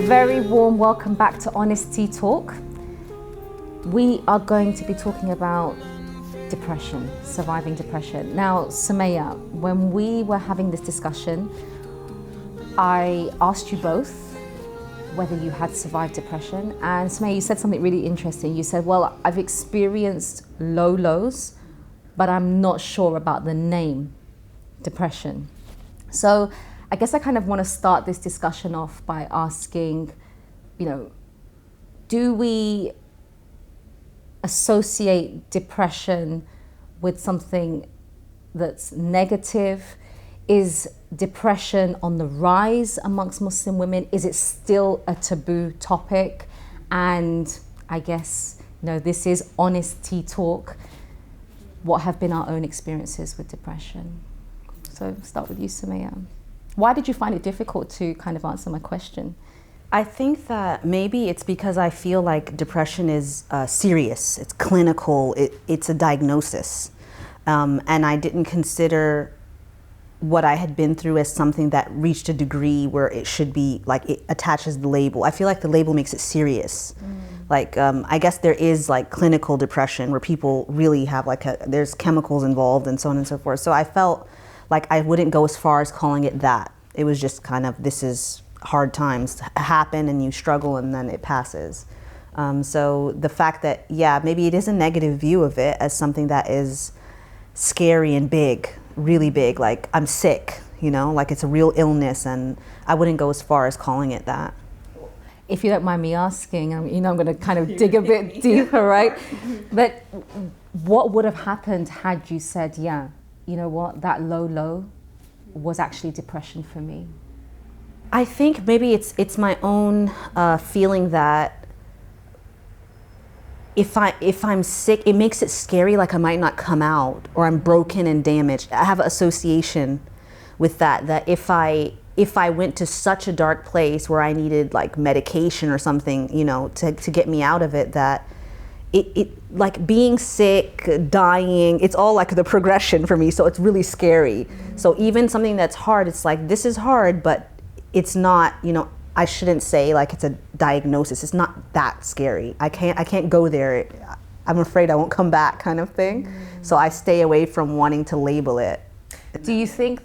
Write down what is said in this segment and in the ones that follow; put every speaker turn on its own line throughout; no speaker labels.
very warm welcome back to Honesty Talk. We are going to be talking about depression, surviving depression. Now, Sumayah, when we were having this discussion, I asked you both whether you had survived depression. And Sumayah, you said something really interesting. You said, well, I've experienced low lows, but I'm not sure about the name, depression. So I guess I kind of want to start this discussion off by asking, do we associate depression with something that's negative? Is depression on the rise amongst Muslim women? Is it still a taboo topic? And I guess, this is Honesty Talk. What have been our own experiences with depression? So start with you, Sumayah. Why did you find it difficult to kind of answer my question?
I think that maybe it's because I feel like depression is serious, it's clinical, it's a diagnosis. And I didn't consider what I had been through as something that reached a degree where it should be, like it attaches the label. I feel like the label makes it serious. I guess there is like clinical depression where people really have there's chemicals involved and so on and so forth. So I felt like I wouldn't go as far as calling it that. It was just kind of, this is hard times happen and you struggle and then it passes. So the fact that, maybe it is a negative view of it as something that is scary and big, really big, like I'm sick, like it's a real illness, and I wouldn't go as far as calling it that.
If you don't mind me asking, I'm going to kind of dig a bit deeper, right? But what would have happened had you said, you know what, that low was actually depression for me?
I think maybe it's my own feeling that if I'm sick, it makes it scary, like I might not come out, or I'm broken and damaged. I have an association with that if I went to such a dark place where I needed like medication or something, to get me out of it, that it like being sick, dying, it's all like the progression for me. So it's really scary. So even something that's hard, it's like, this is hard, but it's not, I shouldn't say like it's a diagnosis. It's not that scary. I can't go there. I'm afraid I won't come back, kind of thing. So I stay away from wanting to label it.
Do you think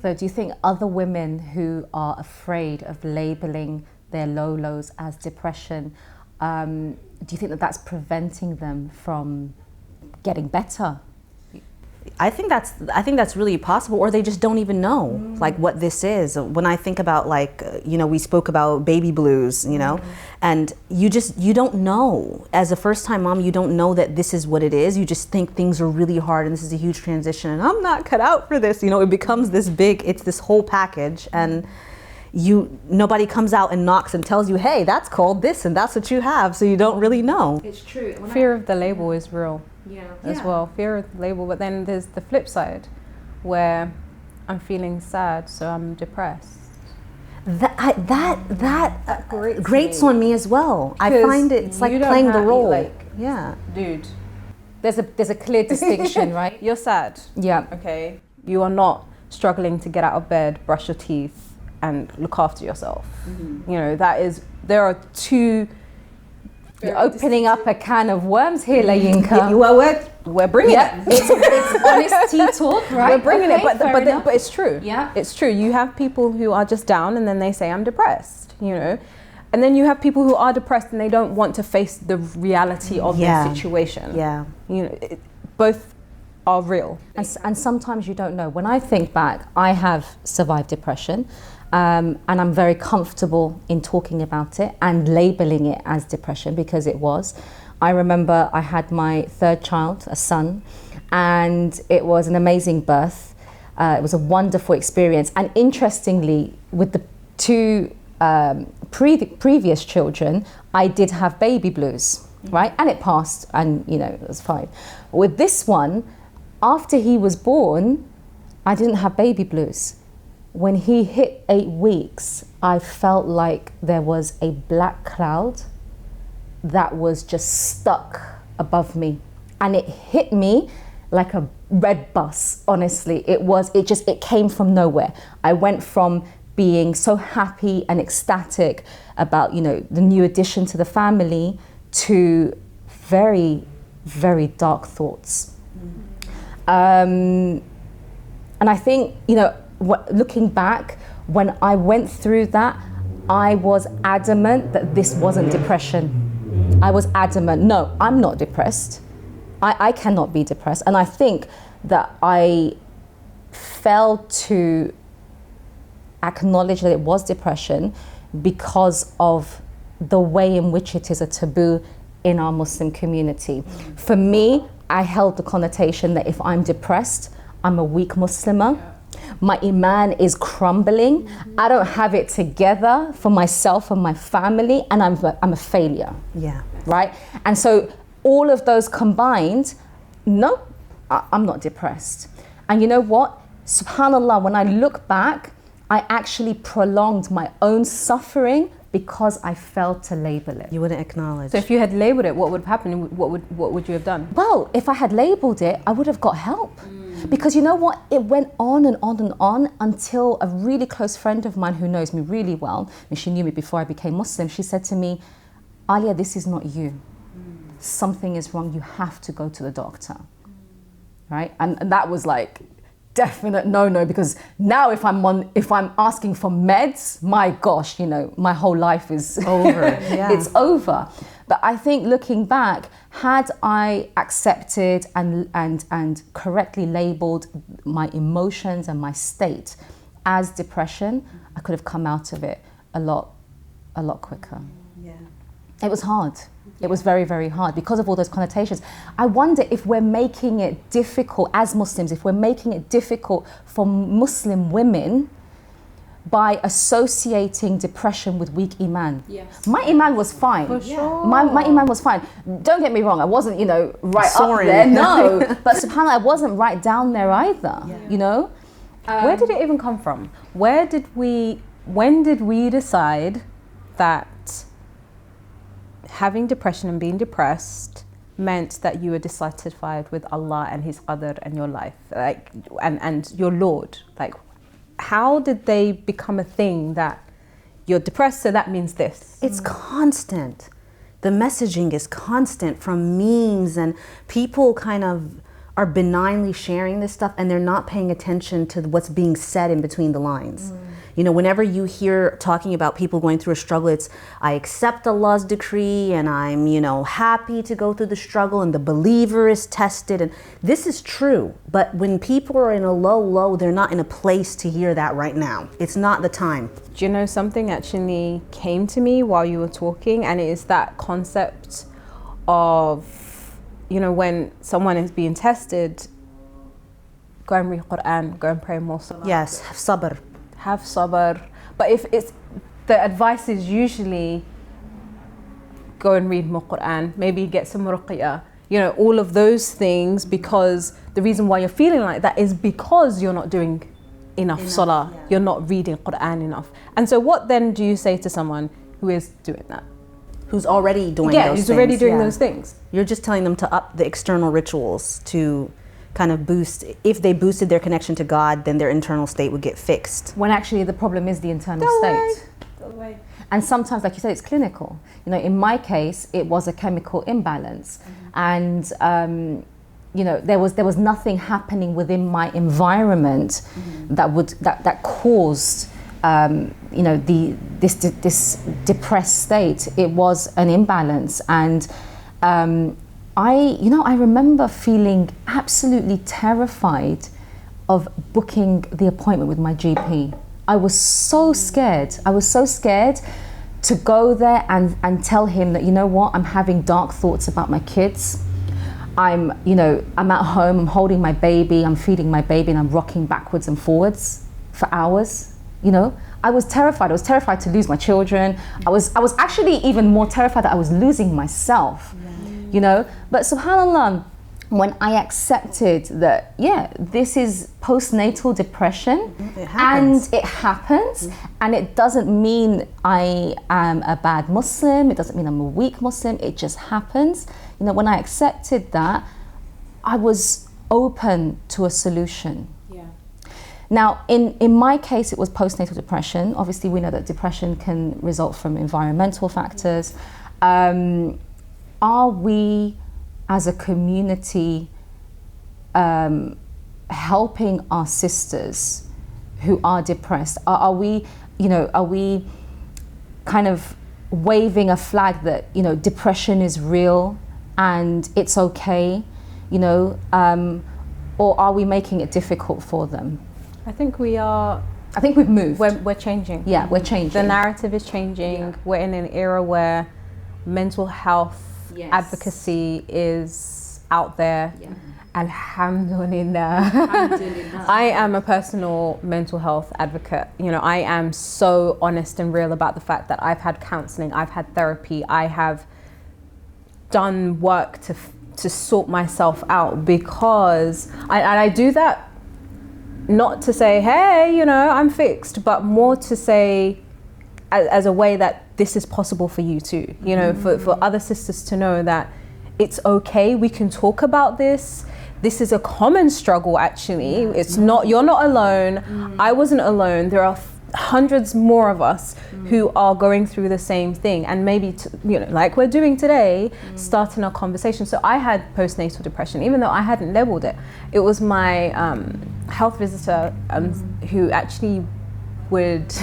other women who are afraid of labeling their low lows as depression, do you think that that's preventing them from getting better?
I think that's really possible, or they just don't even know like what this is. When I think about we spoke about baby blues, and you don't know. As a first-time mom, you don't know that this is what it is. You just think things are really hard and this is a huge transition and I'm not cut out for this. It becomes this big, it's this whole package, and nobody comes out and knocks and tells you, hey, that's called this and that's what you have. So you don't really know.
It's true.
Fear of the label is real. As well, fear of the label, but then there's the flip side where I'm feeling sad, so I'm depressed.
That grates on me as well. I find it's like playing the role.
Dude,
there's a clear distinction, right?
You're sad.
Yeah.
Okay. You are not struggling to get out of bed, brush your teeth, and look after yourself. There are two.
You're opening up a can of worms here, LaYinka.
We're bringing it.
It's honesty talk, right?
We're bringing it, but it's true.
Yeah,
it's true. You have people who are just down, and then they say, "I'm depressed," and then you have people who are depressed and they don't want to face the reality of their situation.
Yeah,
both are real.
And sometimes you don't know. When I think back, I have survived depression. And I'm very comfortable in talking about it and labeling it as depression, because it was. I remember I had my third child, a son, and it was an amazing birth. It was a wonderful experience. And interestingly, with the two previous children, I did have baby blues, right? And it passed, and it was fine. With this one, after he was born, I didn't have baby blues. When he hit 8 weeks, I felt like there was a black cloud that was just stuck above me. And it hit me like a red bus, honestly. It came from nowhere. I went from being so happy and ecstatic about, you know, the new addition to the family, to very, very dark thoughts. And I think, you know, looking back, when I went through that, I was adamant that this wasn't depression. I was adamant, no, I'm not depressed. I cannot be depressed. And I think that I failed to acknowledge that it was depression because of the way in which it is a taboo in our Muslim community. For me, I held the connotation that if I'm depressed, I'm a weak Muslimah. My iman is crumbling. I don't have it together for myself and my family, and I'm a failure.
Yeah.
Right? And so all of those combined, no, I'm not depressed. And you know what? SubhanAllah, when I look back, I actually prolonged my own suffering because I failed to label it.
You wouldn't acknowledge.
So if you had labeled it, what would happen? What would you have done?
Well, if I had labeled it, I would have got help. Because you know what? It went on and on and on until a really close friend of mine who knows me really well, and she knew me before I became Muslim, she said to me, Aliyah, this is not you. Something is wrong. You have to go to the doctor. Right? And that was like, definite no, because now if I'm asking for meds, my gosh, you know, my whole life is over. It's over. But I think looking back, had I accepted and correctly labeled my emotions and my state as depression, I could have come out of it a lot quicker. It was hard. It was very, very hard because of all those connotations. I wonder if we're making it difficult as Muslims, if we're making it difficult for Muslim women by associating depression with weak iman.
Yes.
My iman was fine.
For sure.
My iman was fine. Don't get me wrong, I wasn't, you know, right
Soaring.
up there. No, but subhanAllah, I wasn't right down there either, you know?
Where did it even come from? When did we decide that having depression and being depressed meant that you were dissatisfied with Allah and His qadr and your life, like, and your Lord? Like, how did they become a thing that you're depressed, so that means this?
It's constant. The messaging is constant from memes, and people kind of are benignly sharing this stuff, and they're not paying attention to what's being said in between the lines. You know, whenever you hear talking about people going through a struggle, it's, I accept Allah's decree and I'm, you know, happy to go through the struggle, and the believer is tested. And this is true. But when people are in a low, they're not in a place to hear that right now. It's not the time.
Do you know, something actually came to me while you were talking, and it is that concept of, you know, when someone is being tested, go and read Quran, go and pray more salah.
Yes, have sabr.
Have sabr. But if it's, the advice is usually go and read more Quran, maybe get some ruqyah, you know, all of those things, because the reason why you're feeling like that is because you're not doing enough salah, you're not reading Quran enough. And so what then do you say to someone who is doing that?
Who's already doing those things.
Who's already doing those things.
You're just telling them to up the external rituals to kind of boost. If they boosted their connection to God, then their internal state would get fixed.
When actually the problem is the internal state. And sometimes, like you said, it's clinical. You know, in my case, it was a chemical imbalance. And, you know, there was nothing happening within my environment that caused, you know, this depressed state. It was an imbalance. And I remember feeling absolutely terrified of booking the appointment with my GP. I was so scared. I was so scared to go there and tell him that, you know what, I'm having dark thoughts about my kids. I'm at home, I'm holding my baby, I'm feeding my baby, and I'm rocking backwards and forwards for hours. You know, I was terrified. I was terrified to lose my children. I was actually even more terrified that I was losing myself. You know, but subhanAllah, when I accepted that, this is postnatal depression, it happens, and it doesn't mean I am a bad Muslim, it doesn't mean I'm a weak Muslim, it just happens. You know, when I accepted that, I was open to a solution. Now, in my case, it was postnatal depression. Obviously, we know that depression can result from environmental factors. Are we, as a community, helping our sisters who are depressed? Are we kind of waving a flag that, you know, depression is real and it's okay, you know, or are we making it difficult for them?
I think we are.
I think we've moved.
We're changing.
Yeah, we're changing.
The narrative is changing. Yeah. We're in an era where mental health advocacy is out there. Yeah. Alhamdulillah. I am a personal mental health advocate. You know, I am so honest and real about the fact that I've had counseling, I've had therapy, I have done work to sort myself out, because I do that not to say, hey, you know, I'm fixed, but more to say as a way that this is possible for you too. You know, for other sisters to know that it's okay, we can talk about this. This is a common struggle, actually. It's not, you're not alone. I wasn't alone. There are hundreds more of us who are going through the same thing, and maybe, you know, like we're doing today, starting a conversation. So I had postnatal depression, even though I hadn't labeled it. It was my health visitor who actually would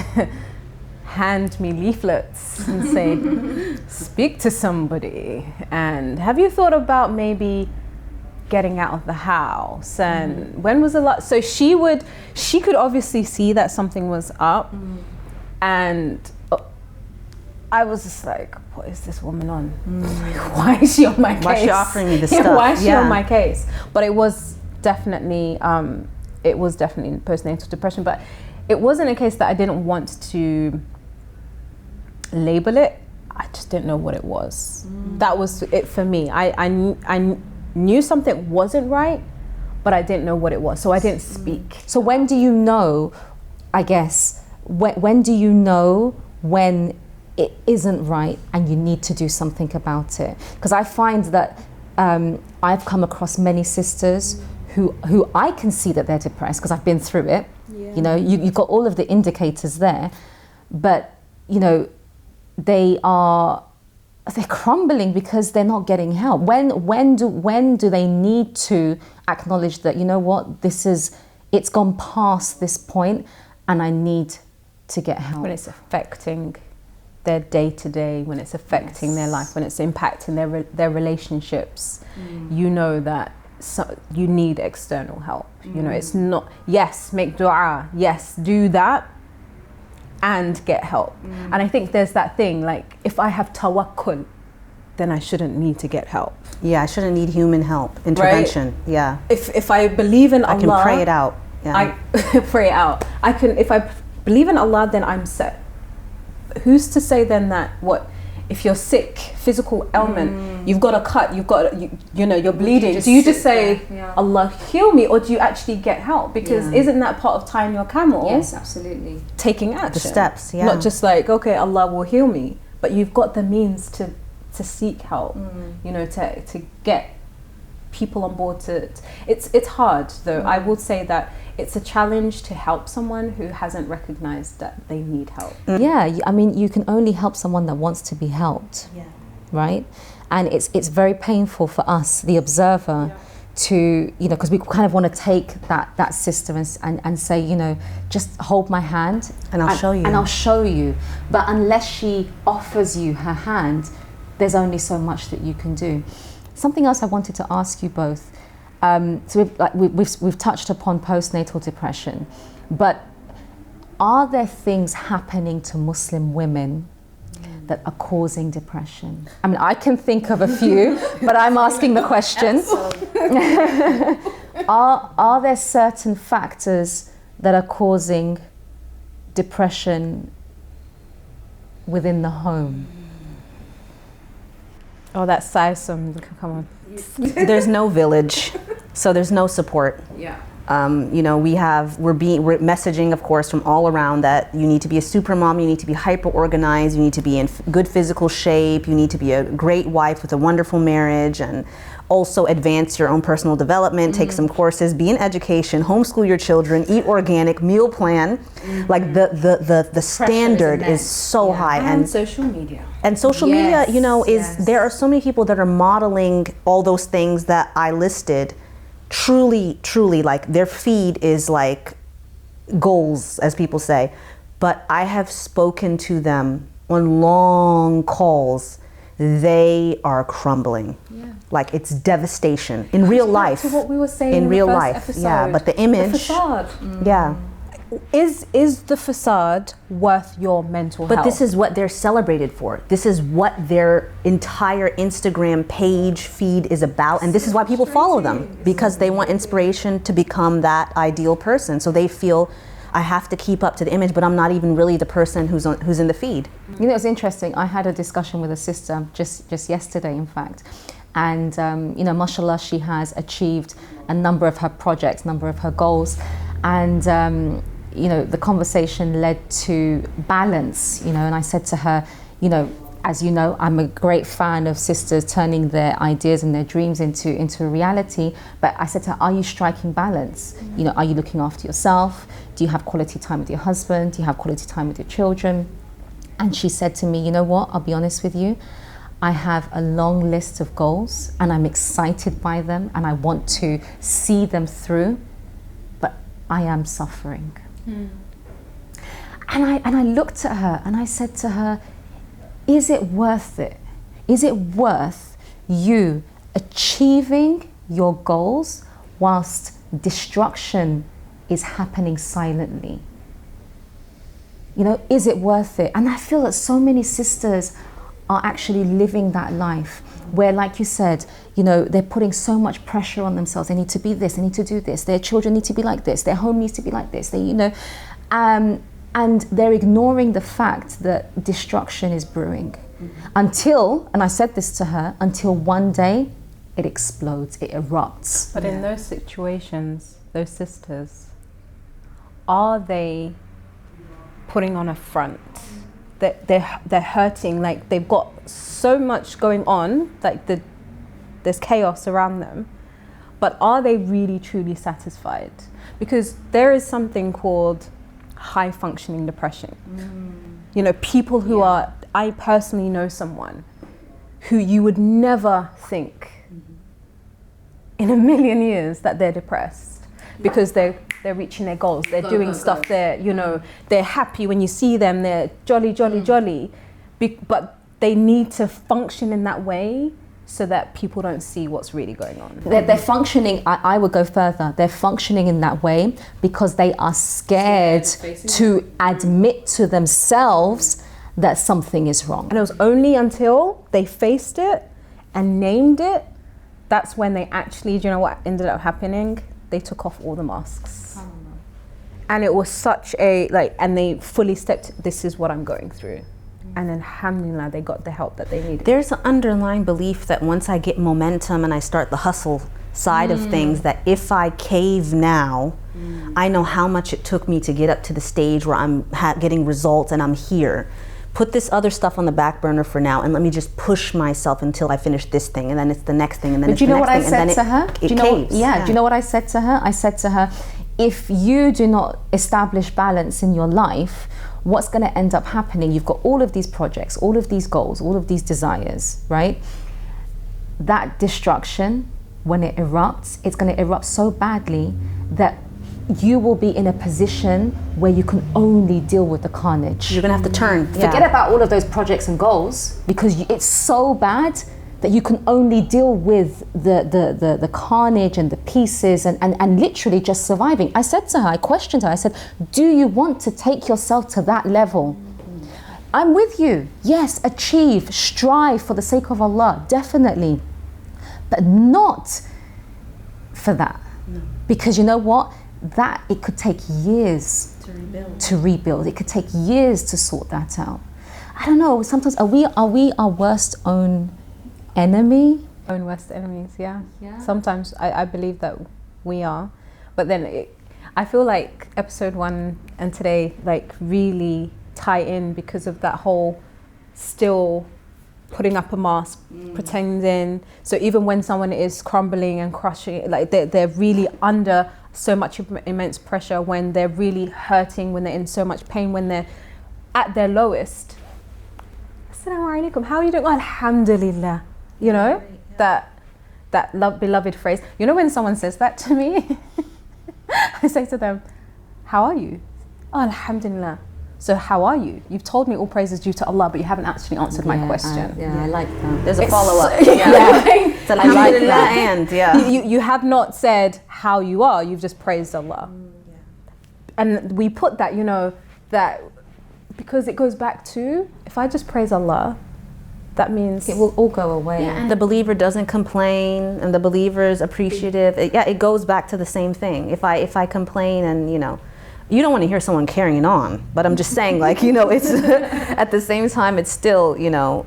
hand me leaflets and say, speak to somebody, and have you thought about maybe getting out of the house, and when was the last? So she could obviously see that something was up, and I was just like, what is this woman on? Why is she on my case?
Why is she offering me this stuff?
Why is she on my case? But it was definitely postnatal depression, but it wasn't a case that I didn't want to label it. I just didn't know what it was. That was it for me. I knew something wasn't right, but I didn't know what it was, so I didn't speak.
So when do you know, I guess, when do you know when it isn't right and you need to do something about it? Because I find that I've come across many sisters who I can see that they're depressed because I've been through it. Yeah. You know, you've got all of the indicators there, but, you know, they're crumbling because they're not getting help. When do they need to acknowledge that, you know what, it's gone past this point and I need to get help?
When it's affecting their day-to-day, when it's affecting their life, when it's impacting their relationships, you know that you need external help. You know, it's not, yes, make dua, yes, do that, and get help. And I think there's that thing, like, if I have tawakkul, then I shouldn't need to get help.
Yeah, I shouldn't need human help, intervention. Right? Yeah.
If I believe in Allah,
I can pray it out. Yeah.
I pray it out. If I believe in Allah, then I'm set. Who's to say then that if you're sick, physical ailment, you've got a cut, you know, you're bleeding. Do you just say, Allah heal me, or do you actually get help? Because isn't that part of tying your camel?
Yes, absolutely.
Taking action.
The steps, yeah.
Not just like, okay, Allah will heal me, but you've got the means to seek help. You know, to get people on board. It's hard though. I would say that it's a challenge to help someone who hasn't recognized that they need help.
Yeah, I mean, you can only help someone that wants to be helped. Yeah. Right? And it's very painful for us, the observer, to, you know, because we kind of want to take that sister and say, you know, just hold my hand
and I'll show you.
And I'll show you. But unless she offers you her hand, there's only so much that you can do. Something else I wanted to ask you both. So we've touched upon postnatal depression, but are there things happening to Muslim women that are causing depression? I mean, I can think of a few, but I'm asking the question. Are there certain factors that are causing depression within the home?
Oh, that's sighsome. Come on.
There's no village, so there's no support.
Yeah.
We're messaging, of course, from all around that you need to be a super mom, you need to be hyper organized, you need to be in good physical shape, you need to be a great wife with a wonderful marriage, and also advance your own personal development, take some courses, be in education, homeschool your children, eat organic, meal plan. Like the standard is so high.
And social media.
And social media, there are so many people that are modeling all those things that I listed. Truly, like their feed is like goals, as people say. But I have spoken to them on long calls. They are crumbling. Like it's devastation in real life.
To what we were saying
in
the
real
first
life.
episode.
Yeah, but the image.
The facade.
Yeah.
Is the facade worth your mental health?
But this is what they're celebrated for. This is what their entire Instagram page feed is about. And this is why people follow them, because they want inspiration to become that ideal person. So they feel, I have to keep up to the image, but I'm not even really the person who's in the feed.
You know, it's interesting. I had a discussion with a sister just yesterday, in fact. And, mashallah, she has achieved a number of her projects, number of her goals. And, the conversation led to balance, and I said to her, as you know, I'm a great fan of sisters turning their ideas and their dreams into reality. But I said to her, are you striking balance? Are you looking after yourself? Do you have quality time with your husband? Do you have quality time with your children? And she said to me, you know what, I'll be honest with you. I have a long list of goals and I'm excited by them and I want to see them through, but I am suffering. And I looked at her and I said to her, is it worth it? Is it worth you achieving your goals whilst destruction is happening silently? Is it worth it? And I feel that so many sisters are actually living that life where, like you said, they're putting so much pressure on themselves. They need to be this, they need to do this, their children need to be like this, their home needs to be like this, and they're ignoring the fact that destruction is brewing. Until, and I said this to her, until one day it explodes, it erupts.
But in those situations, those sisters, are they putting on a front? They're hurting, like they've got so much going on, like there's chaos around them, but are they really truly satisfied? Because there is something called high functioning depression. People who are, I personally know someone who you would never think in a million years that they're depressed, because they're reaching their goals, they're doing stuff, they're happy when you see them, they're jolly, but they need to function in that way so that people don't see what's really going on.
They're functioning, I would go further, they're functioning in that way because they are scared to admit to themselves that something is wrong.
And it was only until they faced it and named it, that's when they actually, do you know what ended up happening? They took off all the masks. And it was such and they fully stepped, this is what I'm going through. And then, alhamdulillah, they got the help that they needed.
There's an underlying belief that once I get momentum and I start the hustle side of things, that if I cave now, I know how much it took me to get up to the stage where I'm getting results and I'm here. Put this other stuff on the back burner for now and let me just push myself until I finish this thing, and then it's the next thing, and then it's the next thing, and then it caves.
Do you know what I said to her? I said to her, if you do not establish balance in your life, what's going to end up happening? You've got all of these projects, all of these goals, all of these desires, right? That destruction, when it erupts, it's going to erupt so badly that you will be in a position where you can only deal with the carnage.
You're going to have to turn.
Forget about all of those projects and goals, because it's so bad that you can only deal with the carnage and the pieces and literally just surviving. I said to her, I questioned her, I said, do you want to take yourself to that level? I'm with you. Yes, achieve, strive for the sake of Allah, definitely. But not for that. No. Because you know what? That it could take years to rebuild. It could take years to sort that out. I don't know, sometimes are we our worst own enemy?
Own worst enemies, yeah. Sometimes I believe that we are. But then I feel like episode 1 and today like really tie in because of that whole still putting up a mask, pretending. So even when someone is crumbling and crushing, like they're really under so much immense pressure, when they're really hurting, when they're in so much pain, when they're at their lowest. Assalamu alaikum, how are you doing? Alhamdulillah. You know, that beloved phrase. You know when someone says that to me, I say to them, how are you? Oh, alhamdulillah. So how are you? You've told me all praise is due to Allah, but you haven't actually answered my question.
I like that.
There's a follow-up.
So I like that.
And
you have not said how you are, you've just praised Allah. And we put that, you know, that because it goes back to, if I just praise Allah, that means
it will all go away.
and the believer doesn't complain, and the believer is appreciative. It goes back to the same thing. If I complain, and you know, you don't want to hear someone carrying on, but I'm just saying, like, you know, it's at the same time, it's still, you know,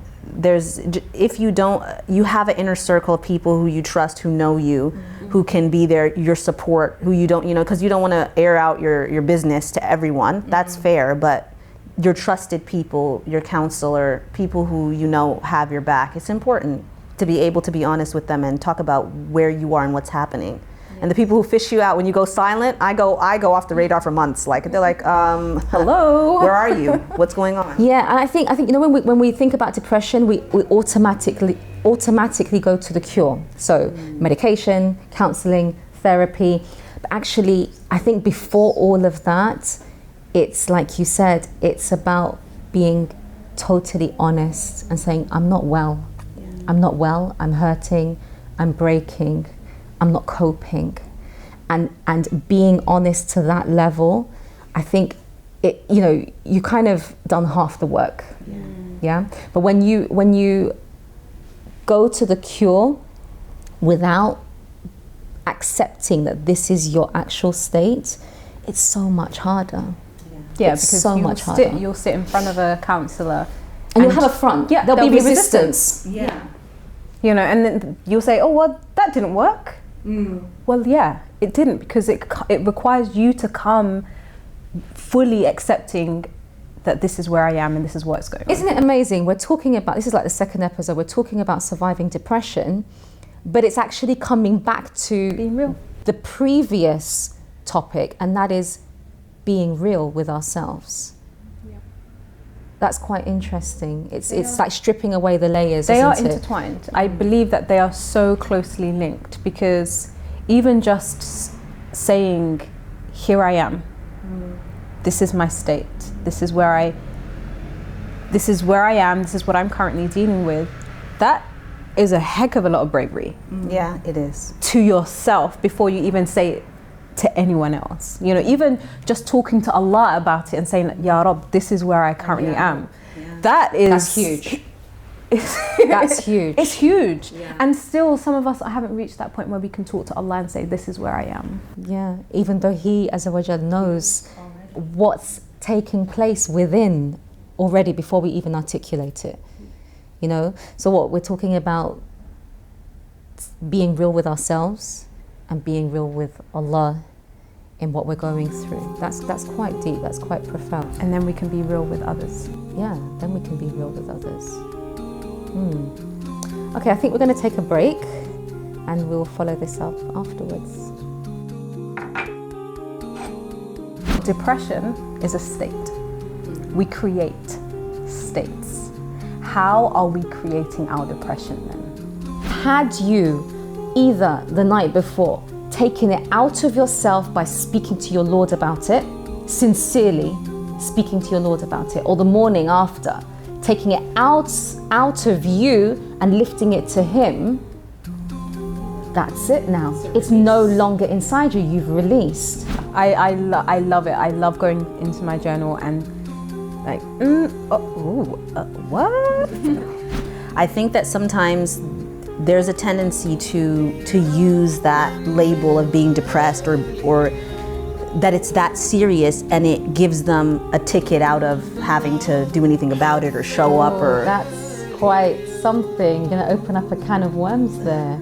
if you don't, you have an inner circle of people who you trust, who know you, who can be there, your support, who you don't, you know, because you don't want to air out your business to everyone. That's fair, but your trusted people, your counselor, people who you know have your back, it's important to be able to be honest with them and talk about where you are and what's happening. And the people who fish you out when you go silent, I go off the radar for months. Like they're like, hello, where are you? What's going on?
Yeah, and I think you know, when we think about depression, we automatically go to the cure. So medication, counseling, therapy. But actually, I think before all of that, it's like you said, it's about being totally honest and saying, I'm not well. I'm not well, I'm hurting, I'm breaking, I'm not coping. And being honest to that level, I think it, you know, you kind of done half the work. Yeah. But when you go to the cure without accepting that this is your actual state, it's so much harder.
Yeah,
it's
because
so much harder.
You'll sit in front of a counsellor
and you'll have a front.
Yeah,
there'll be resistance.
Yeah. You know, and then you'll say, oh, well, that didn't work. Well, yeah, it didn't, because it requires you to come fully accepting that this is where I am and this is what's going on.
Isn't it amazing? We're talking about, this is like the second episode, we're talking about surviving depression, but it's actually coming back to
being real.
The previous topic, and that is being real with ourselves. Yeah. That's quite interesting. It's like stripping away the layers.
They are
isn't it?
intertwined. I believe that they are so closely linked, because even just saying, here I am, this is my state, this is where I am, this is what I'm currently dealing with, that is a heck of a lot of bravery.
Yeah, it is.
To yourself before you even say it to anyone else. You know, even just talking to Allah about it and saying, Ya Rab, this is where I currently am. Yeah. That's
huge. That's huge.
It's huge. Yeah. And still, some of us haven't reached that point where we can talk to Allah and say, this is where I am.
Yeah, even though He, Azza wa Jal, knows what's taking place within already before we even articulate it. You know, so what we're talking about, being real with ourselves and being real with Allah in what we're going through. That's quite deep, that's quite profound.
And then we can be real with others.
Yeah, then we can be real with others. Okay, I think we're going to take a break and we'll follow this up afterwards.
Depression is a state. We create states. How are we creating our depression then?
Had you either the night before taken it out of yourself by speaking to your Lord about it, sincerely speaking to your Lord about it, or the morning after, taking it out of you and lifting it to Him, that's it now. It's no longer inside you, you've released.
I love it. I love going into my journal and like, what?
I think that sometimes there's a tendency to use that label of being depressed or that it's that serious, and it gives them a ticket out of having to do anything about it or show up or...
That's quite something. You're going to open up a can of worms there.